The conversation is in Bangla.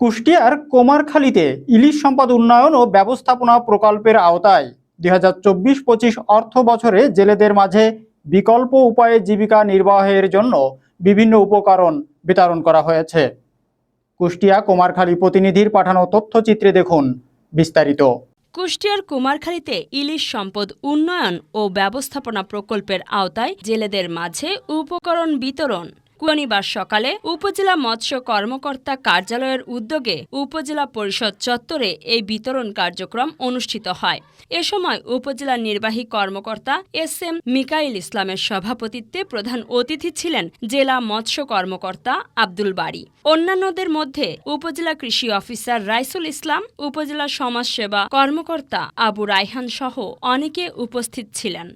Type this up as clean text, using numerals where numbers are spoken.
কুষ্টিয়ার কুমারখালীতে ইলিশ সম্পদ উন্নয়ন ও ব্যবস্থাপনা প্রকল্পের আওতায় 2024-25 অর্থ বছরে জেলেদের মাঝে বিকল্প উপায়ে জীবিকা নির্বাহের জন্য বিভিন্ন উপকরণ বিতরণ করা হয়েছে। কুষ্টিয়া কুমারখালী প্রতিনিধির পাঠানো তথ্যচিত্রে দেখুন বিস্তারিত। কুষ্টিয়ার কুমারখালীতে ইলিশ সম্পদ উন্নয়ন ও ব্যবস্থাপনা প্রকল্পের আওতায় জেলেদের মাঝে উপকরণ বিতরণ। শনিবার সকালে উপজেলা মৎস্য কর্মকর্তা কার্যালয়ের উদ্যোগে উপজেলা পরিষদ চত্বরে এই বিতরণ কার্যক্রম অনুষ্ঠিত হয়। এ সময় উপজেলা নির্বাহী কর্মকর্তা এস.এম. মিকাইল ইসলামের সভাপতিত্বে প্রধান অতিথি ছিলেন জেলা মৎস্য কর্মকর্তা আব্দুল বারী। অন্যান্যদের মধ্যে উপজেলা কৃষি অফিসার রাইসুল ইসলাম, উপজেলা সমাজসেবা কর্মকর্তা আবু রায়হান সহ অনেকে উপস্থিত ছিলেন।